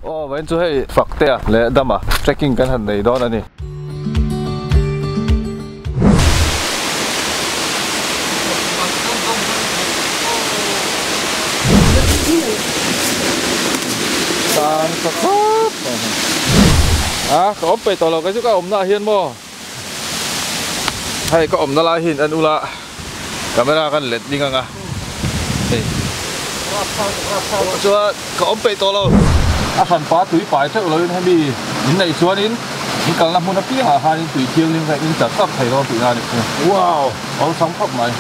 Ồ, vậy chú hay phật tè lẽ đâm à trekking cái hành này đó là nè. Sang phật à có ốm bể tàu cái chú các ốm na hiền mò hay có ốm na la hiền anh ula camera kan led đi ngang à chú có ốm bể tàu à phần phá túi phải chắc là hay bị những này xuống đến những cái làm muốn nó biết à hai túi chiêu liên hệ những chặt tóc thầy lo tụi này wow có sóng khóc này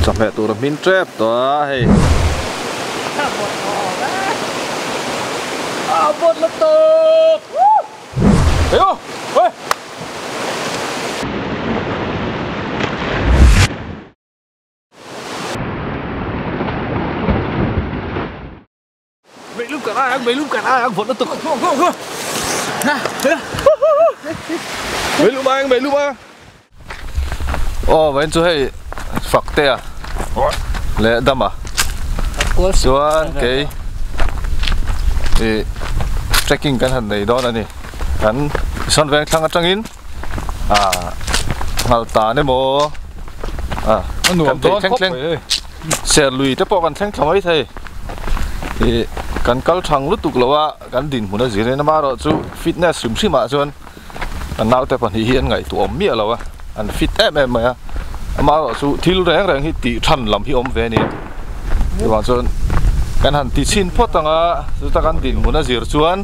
chặt mẹ tụi nó min trap đó hay à bột lật tơ thấy không ơi mấy lúc cả ai ăn vốn nó tụt không mấy lúc ba ồ vậy chú hay phật tè à lẽ đâm à xuống cái trekking cái hành này đó là nè hắn son vẹn thằng trăng in à hal ta này mò à cái thanh thanh xe lùi tới bộกันthanh thầm ấy thầy thìกันกัลทางลุตุกลัวกันดินหุ่นจีเรนมาเราจู่ฟิตเนสสุ่มชิมาจวนกันน่าแต่ปัญหาเฮียนไงตัวอมเมียเราอะอันฟิตแม่มามาเราจู่ที่รู้แรงที่ตีทันลำที่อมเวนี่ที่ว่าจวนกันหันตีชินพอตั้งจู่ตะกันดินหุ่นจีรจวน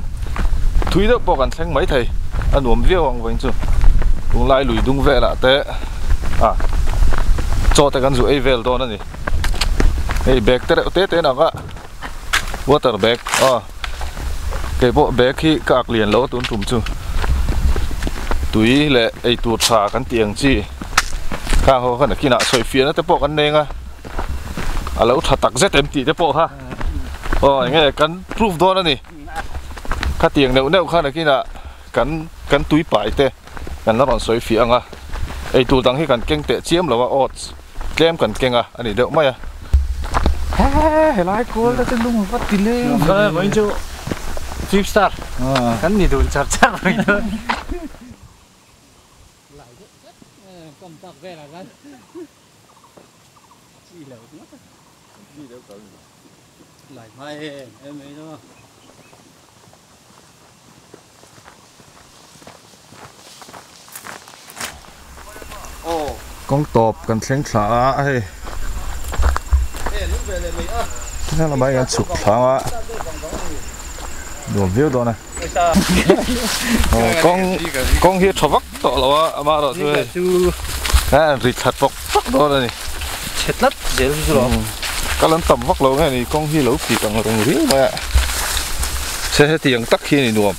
ทุยเด็กปกันแทงไม่ไทยอันอมเวียวังวันจู่ลุงไล่ลุยดุงเวละแต่จอแต่กันจู่ไอเวลตัวนั่นนี่ไอแบกเตะเตะนักอะwater bag cái bộ bag khi các liền lỗ tốn trùm chứ túi lệ ấy tuột xả cắn tiền chi khang hồ khăn khi nào soi phía nó tới bộ cắn neng à lỗ thật tắc rất em tỉ tới bộ ha nghe cắn proof đó nè khá tiền nếu khăn khi nào cắn túi phải tê cắn nó còn soi phía ấy tuột tăng khi cắn keng tệ chiếm là odds kem cắn keng anh ấy đậu mấy hey lái cô đã chân lung phát tiền lên rồi mấy chỗ 5 star cái gì đồn chặt chắc rồi thôi lại rất cầm tạc về là cái gì đâu cần lại mai em ấy đó con tọp cần sáng xả hay thế là mấy cái chụp sáng á đồ view đó này con hiết thọ vắt tọ là mà đó thôi cái rịt thật vắt đó này chết lắm dễ rồi cái lần tầm vắt lâu này thì con hiết lâu thì càng là đồng riết mà xe tiền tắc khi này nuông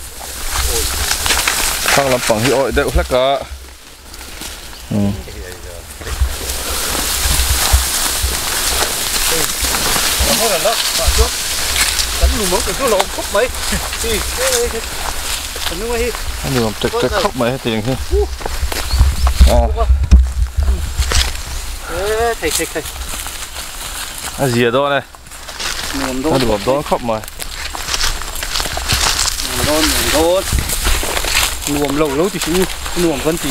sang làm bằng hiết ỏi đeo hết cả thôi là nó bạn trước đánh lùm mốc cái lỗ khóc mấy đi đánh luôn đi anh đừng làm trật khóc mấy tiền chứ thầy gì ở đó này anh đừng làm đó khóc mà nuông lâu thì chú nuông con gì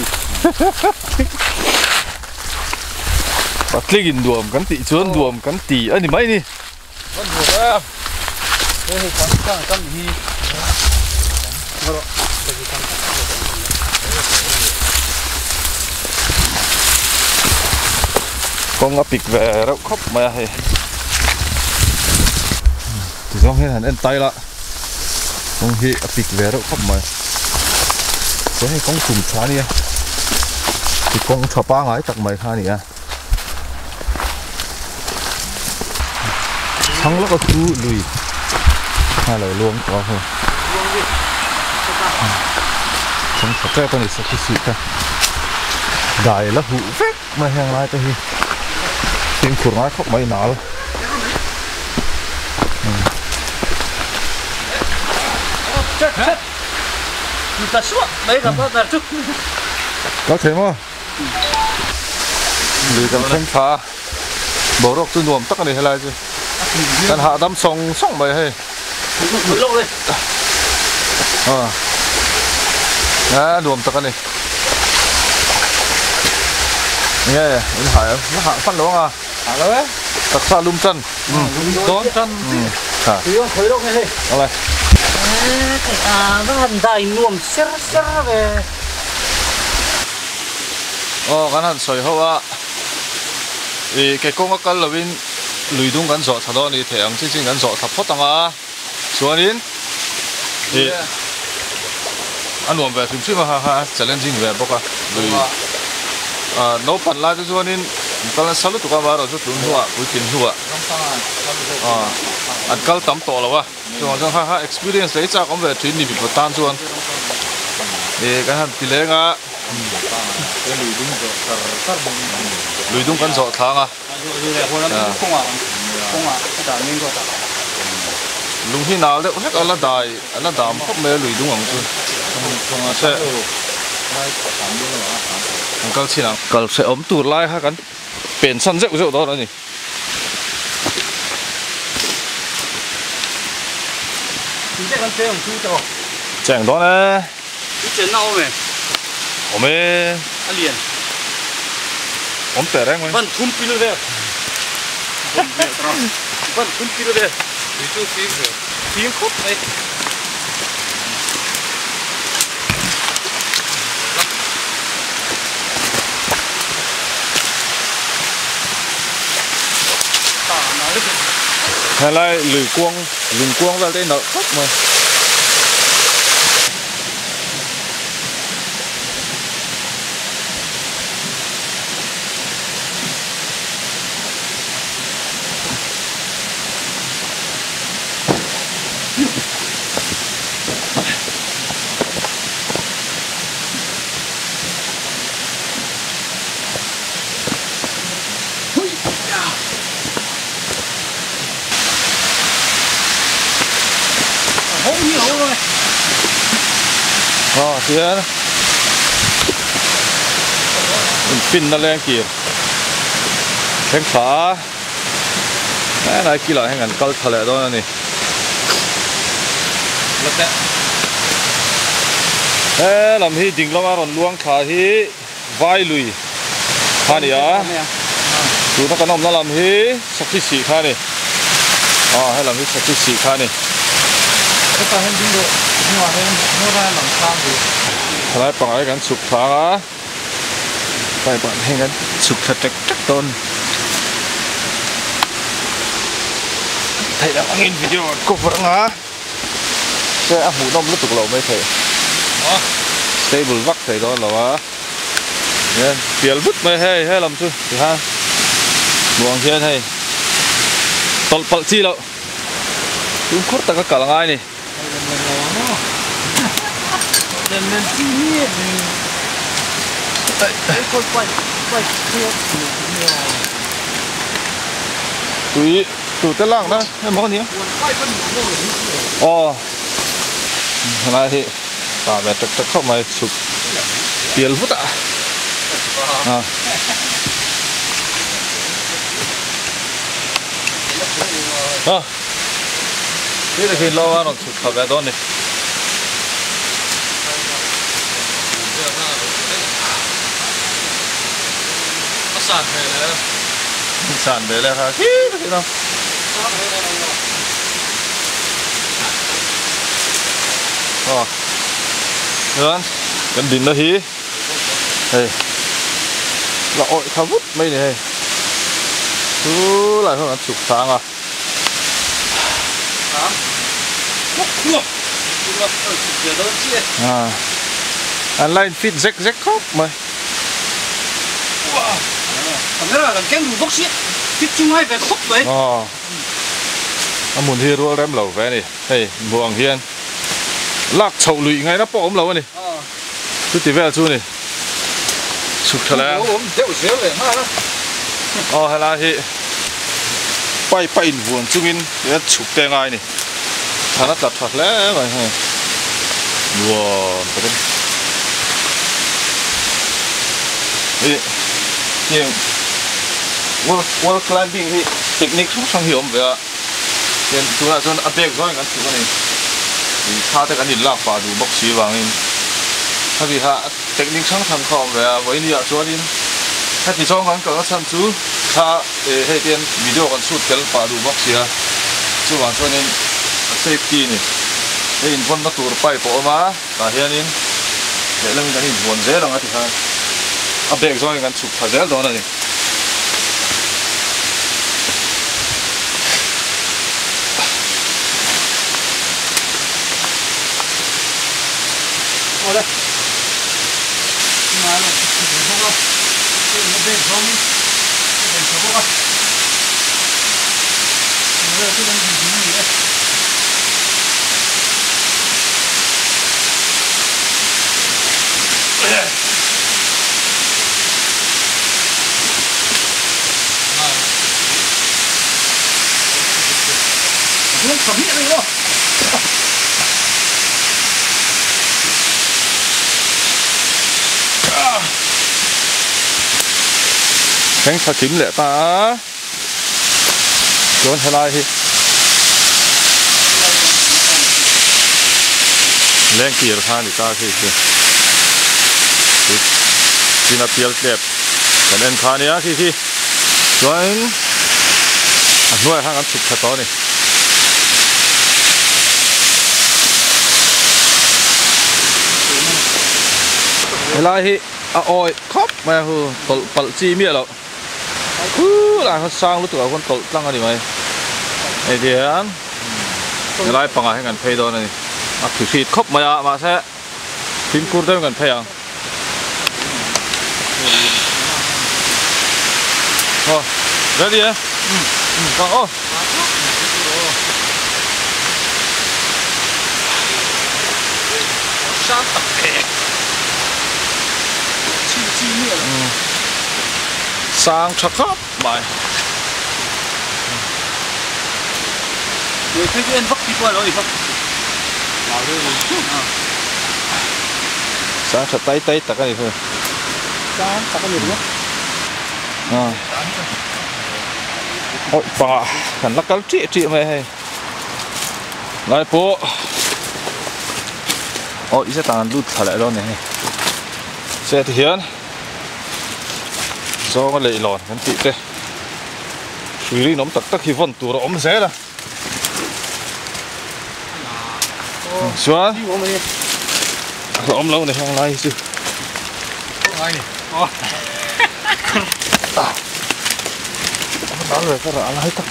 bắt lấy cái đuồm cắn tị chuồn đuồm cắn tị anh thì mấy đi con đuồm em đây con gì con ngáp bịch về đâu khóc mà thì không hết hẳn anh tayละcon hi bịch về đâu khóc mà có hay con sùng xá đi thì con cho ba ngái tặc mày kha nè thắng lắm có chú lùi hai lời luôn có thôi không phải cái con này sẽ cái gì cả đại là hũ phết mà hàng lại cái gì tiếng khổ nói khóc mấy nó chết người ta xuống đấy gặp nó là chút có thể mà lùi cầm thanh phá bỏ rọc từ nuông tắc này hay là gìกันหาดำส่งมายให้ Lâu đây. Đùm tao cái này. Nghe, nó hạ phát lỗ à? Hạ đâu đấy? Tắc xa lum chân. Đón chân. Thì ông khởi động này. Đâu này? Nó hẳn dài nuông xer về. Cái hẳn soi hậu à. Vì cái công cái là bên lùi đúng cái giỏ thật đó thì thèm chính cái giỏ thật phốt tăng à. Xuống đến. Thì anh nuông về phim phim mà ha challenging về bốc à. Nấu phần lại cho nên tao là sáu lúc tụi con vào rồi chút tụi nó buổi tiền hùa ăn calo tắm to là wa cho ha experience đấy chắc cũng về chuyến đi bị mất tan chuan để cái hàng tỷ lệ ngã lùi đúng con giỏ thang à lùng khi nào đấy hết anh là đàm không mê lùi đúng không chứ Ang xin ang kal sẽ ốm tụt lại ha cắn biển săn rượu đó nhỉ chèn đó nè chèn nào mày ốm mê anh liền ốm tẻ đấy mày vẫn thun pin rồi vẫn thun pin rồi tiếng khóc đấy hay là lùi quang ra đây nợ khóc mà thì mình pin nó lên kìa thêm phá cái này kia lại hay ngàn câu thật lệ đó này thế làm hi đình lo mà còn luang khá hi vai lùi ha này á tụi nó cái nòng nó làm hi sắp xỉ xỉ kha này hay làm hi sắp xỉ xỉ kha này lại bằng cái gắn sụp phá á phải bạn hay gắn sụp thật chắc tôn thầy đã ngin video cục vẫn á cái áp mũ đông lúc tục lầu mới thầy stable vắt thầy đó là á tiền vứt mới hay làm chứ thì ha buông kia thầy tol pal chi lậu chúng khốt ta cả là ai này nên chi nhỉ tụi tên lăng đó em có gì này thì về trật không mày sụp tiền vứt ạ thế là khi lâu nó sụp thở về đó này sàn để là ha thế nào được cần đỉnh nó hí đây là ội khá vút mấy này cứ lại hơn là chụp sáng anh lên fit rách khóc mày cái là cái đủ bốc xít fit chung hai về khóc vậy anh muốn hi rùa đem lẩu về này hey buồng hiền lạc chậu lụy ngay nó bỏ ống lẩu này cứ tí về chú này sụp thật là hay là hi bay buồn chung in để chụp tên ai này thà nó đặt thật lẽ vậy ha wow wall climbing thì technique không sang hiểu về hiện chúng là chọn update rồi ngắn chụp này thì pha tới cái nhìn lạc và đủ bốc xí vàng in thay vì hạ technique sáng thằng khom về với nhiều chỗ đi thay vì trong ngắn cỡ sân chú ha hệ tiền video còn shoot cái và đủ bốc xí à chú vàng cho nên safety này đây in vân nó tụt bay bộ mà và hiện in để lên cái hình buồn dễ là thì ha update rồi ngắn chụp phải dễ đó này đây mà nó không đâu nó bên không đi bên không có nó là cái đang gì đấy nó sắm hiện rồi đó cánh pha chính lệ ta chọn hay lại thì lên kia pha thì ta thì xin là tiêu đẹp cái lên pha này khi chọn nuôi hàng ăn chụp thật to này hay lại thì ôi khóc mà hư tol chi miệng rồi là con sang lúc tuổi con tol tăng cái gì mày này thì anh cái này bằng cái ngành pay đó này thì phí khóc mà sẽ phím cút đấy ngành pay à ready á ô sang tập sang chắc khóc bài người thấy cái vấp đi qua rồi vấp sang thật tay tất cả này thôi sang tất cả nhiều lắm ôi bà cần lắc cái chị mày hay lại phố ôi sẽ tàn lút thở lại đó này sẽ thì hiến do cái lệ lòn cái chị tê suy đi nóng tắc khi vần tủ ống dễ là xuống ống lâu này không lai chứ đó rồi các bạn lấy tắc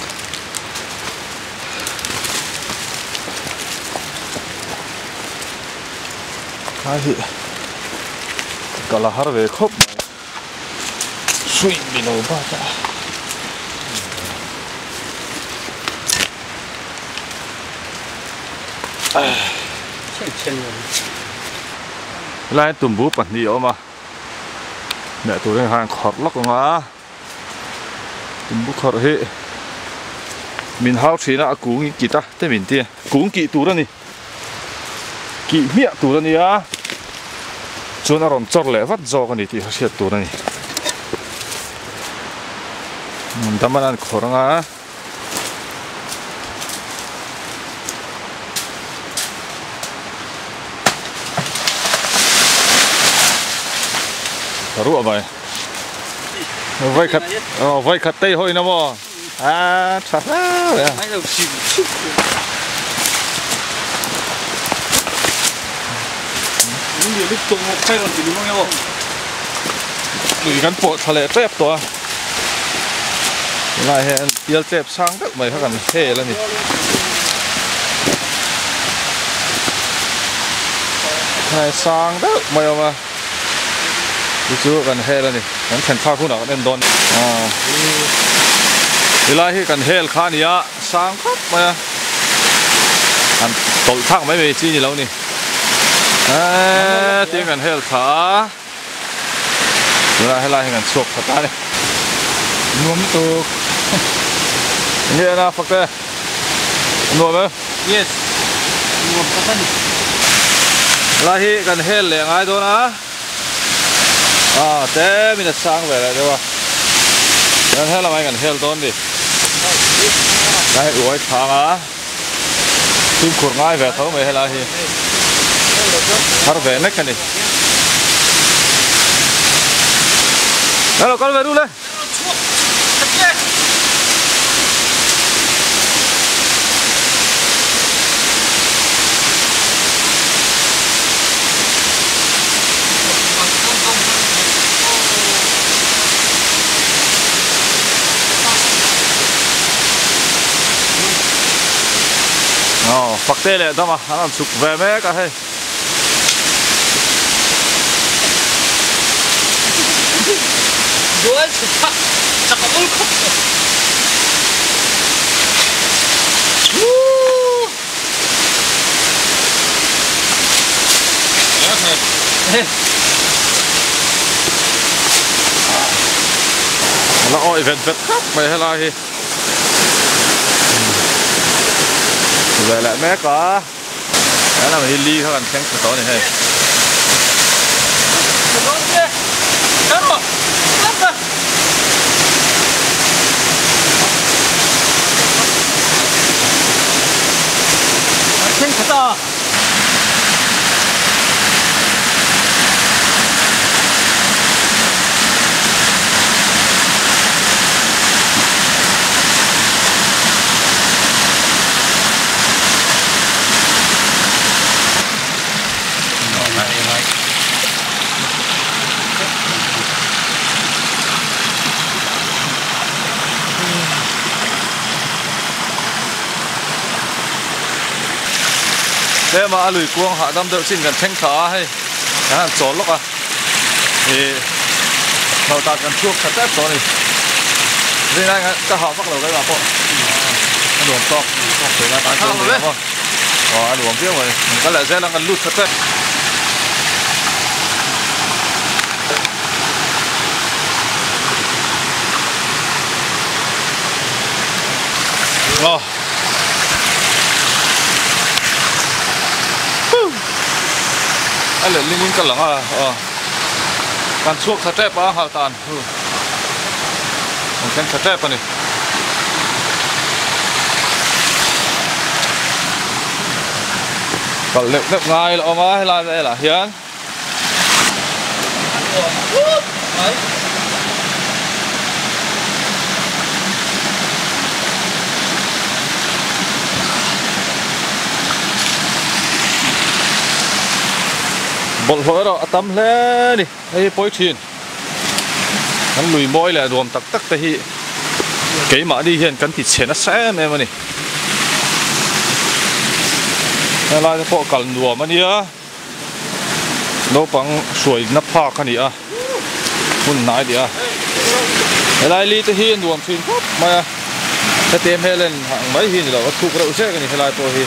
hai hiện cả là har về khóc suy bị nổ ba ta lại tụm búp bản nhiều mà mẹ tôi đang hàng khọt lóc mà tụm búp khọt hệ mình hao chế là cú nghĩ kỳ ta thế mình tiền cú kỳ tú đó nè kỳ miệng tú đó nè á cho nó còn chọt lẽ vắt giò cái này thì sẽ tú đó nè tạm ăn khó lắm rượu vậy vay khát tây thôi nó mò chặt ra những điều lúc tung một cây còn chỉ đúng không nhau đừng gắn bộ thà lệ trép to lại hẹn tiêu trép sang đất mày phải cần xe lên đi này sang đất mày mà đi chú cần he lên đi hắn thành pha khu nào đem đón đi lại khi cần he khá nhỉ sang khắp mày anh tụi thằng mấy về chi gì lâu nè tiếng cần he thả lại cần sụp thật ta đi nuông tu nghe na phật tê nuông không yes nuông phát đi lại khi cần he lẹ ngay đó na thế mình sang về lại được không? Nên hết là mấy cần hell tôn đi. đây uống thang á phim khổ ngay về thấu mày hay là gì tháo về nách cái này đó là con về luôn lên phật tê lệ đó mà hắn làm sụp về mấy cả hay rồi chắc có không nó oi vẹt vẹt khắp mày hay là gì về lại mé có đó là mình ly thôi còn xem cái tối này hay xem cái to thế mà lùi cuông hạ đâm đợi xin gần thanh thở hay là chó lốc à thì đầu ta cần chuốc thật tép đó này đây này ta họ bắt đầu cái bà con luồng to phải là tán chuông đấy không luồng biết rồi cái lại sẽ là cần lút thật tép anh lại linh cái lằng à can chuốc thật đẹp á hào tàn mình thật đẹp này còn liệu đẹp ngay là mà hay là đây là hiến bọn vợ đó tắm lên đi đây bôi thuyền hắn lùi môi là đùm tắc tắc thì cái mà đi hiện cắn thịt chén nó sẽ em này đây là cái bộ cẩn đùm mà đi á đâu bằng suối nắp phá cái này à muốn nãy đi à đây là li tới hiện đùm thuyền mà cái tem hay lên hàng mấy hiện rồi thu cái đầu xe cái này hay là tôi hiện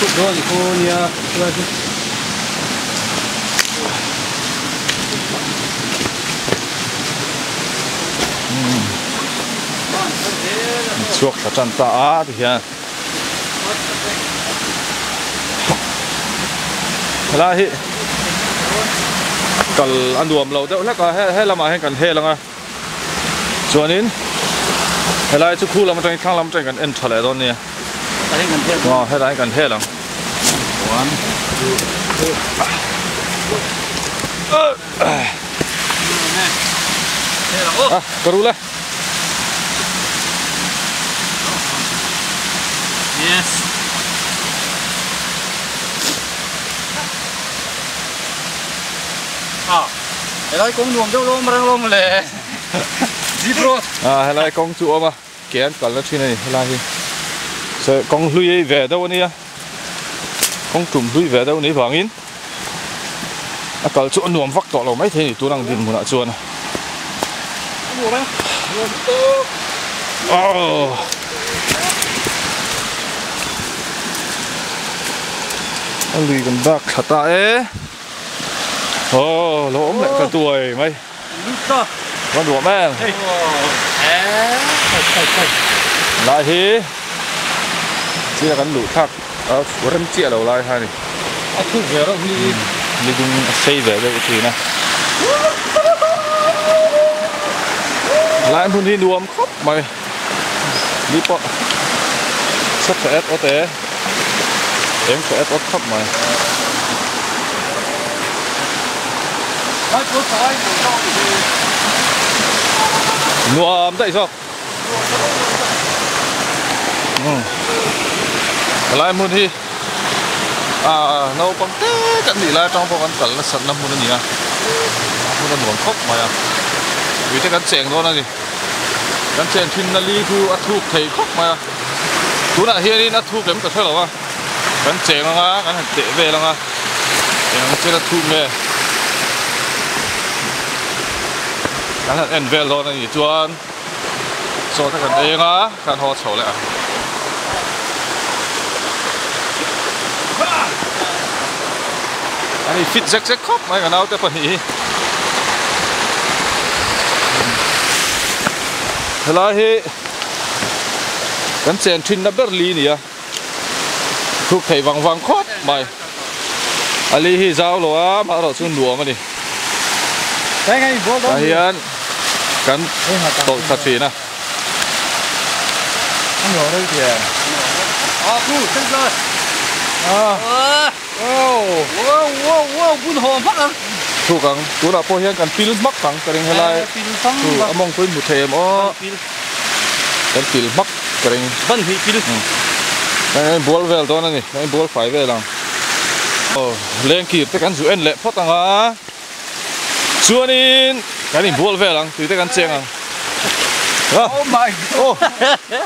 thu rồi thì cô nha chuộc cả chân ta thì ha là hi cần ăn đùm lâu đâu lắc hay là mà hay cần he là cho nên hay là chú khu làm trong khang làm trong cần ăn thở lại đó nè hay là cần he là cái rú lên yes cái đó cũng nuông đâu luôn mà đang luôn lệ zip hay là con chúa mà kén còn là chuyện này hay là gì sợ con lui về đâu nè con trùng lui về đâu nấy vàng in còn chỗ nuông vắt tọt lâu mấy thế thì tôi đang tìm một loại chuột này lùi gần bạc thật ta ấy lỗ ống lại cả tuổi mày con đùa mẹ lại thế chỉ là cái lũ khác của râm chia đầu lại hai này thu về đó đi đừng xây về đây thì này lại muốn đi đùa khóc mày đi po sắp sẽ ép té em sẽ ép thấp mày nuông đây sao lại muốn đi nấu bằng té cái gì là trong bao ăn cẩn là sẵn năm muốn gì à muốn ăn nuông khóc mày à vì thế cái chèn đó là gì cái chèn thìn là li thu ăn thu thầy khóc mày à tú là hiện đi ăn thu kém cả thôi rồi cái chèn là cái tệ về là cái chơi là thu nghe cái là ăn về rồi này chuan so với cái đây á cái họ chầu lại anh ấy fit rắc khóc mấy cái nào tới phần gì thế là hi cái chèn thìn là Berlin nhỉ thuộc thầy vàng vàng khóc mày ali hi giao lo mà rồi xuống đùa mà đi đây ngay vô đó hiện cái tổ thật phí nè anh ngồi đây kìa thu chân rồi wow bún hòm phát anh thu càng tú là po hiện cái pil mắc càng cái này là thu among quên một thêm cái pil mắc cái này vẫn thì pil cái ball về đó này cái ball phải về lòng lên kịp tới cái duyên lệ phát tăng á chuan in cái này ball về lòng từ tới cái chèn à oh my god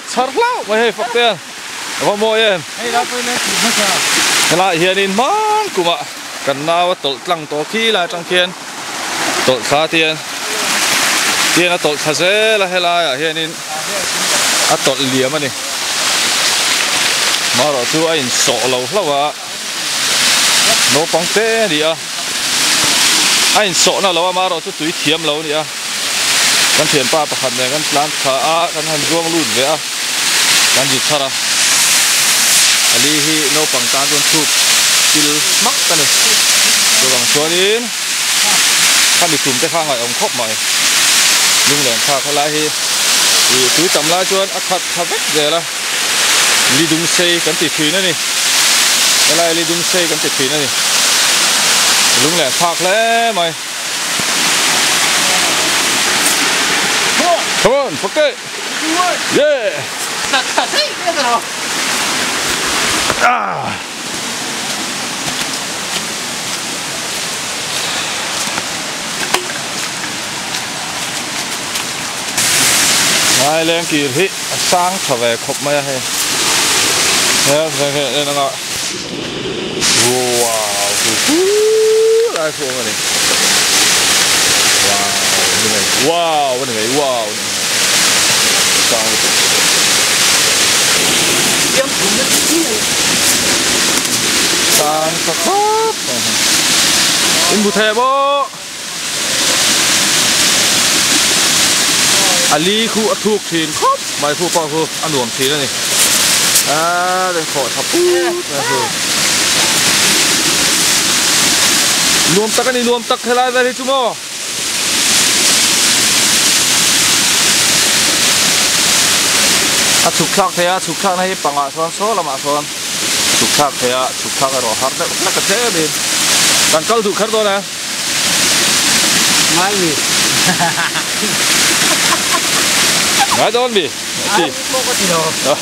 sar lao mày hay phát tiền vào mồi em cái lại hiện in món của mạ cần nào tổ lăng tổ khí là trong kiên tổ khá tiền tiền là tổ khá dễ là hay là hiện in tổ liếm mà này mà rồi chú anh sọ lâu lâu à nó bằng té đi à anh sọ nó lâu mà rồi chú túi thiếm lâu đi à cái thiếm pa bạc này cái lan khá à cái hành ruộng lùn vậy à cái gì thà ali hi no bằng tan luôn chụp pil mắc cái này rồi bằng số đi khăn bị thủng cái khang này ông khóc mày lung lẻn khá cái lại hi thì túi tầm lá chuan khát vết về là li dung xây cái tỉ thủy nữa đi cái này li dung xây cái tỉ thủy nữa đi lung lẻn phạc lẽ mày come on fuck it yeah này lên kì hít sang trở về khóc mày hay thế nó ngọ wow lại xuống rồi này wow bên này wow sang sang sắp in bút thẻ bó ali khu thuộc thìn khóc mày khu bao khu ăn uống thìn này đây khỏi thập nuông tắc này nuông tắc hay là đây chúng mò chụp khắc thế à chụp khắc này bằng ạ son số là mà son chụp khắc thế à chụp khắc rồi hard đấy là cái thế đi bạn câu chụp khắc thôi nè mai gì nói đâu đi gì không có gì đâu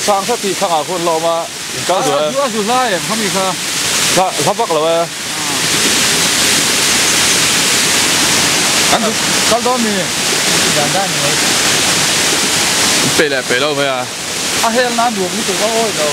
sang sắp thì khang à khuôn lâu mà cao rồi chú sai không gì sao sắp bắt rồi anh cao đó mi đàn đàn này bể đâu vậy à à hay là đủ cái tụi nó ôi đâu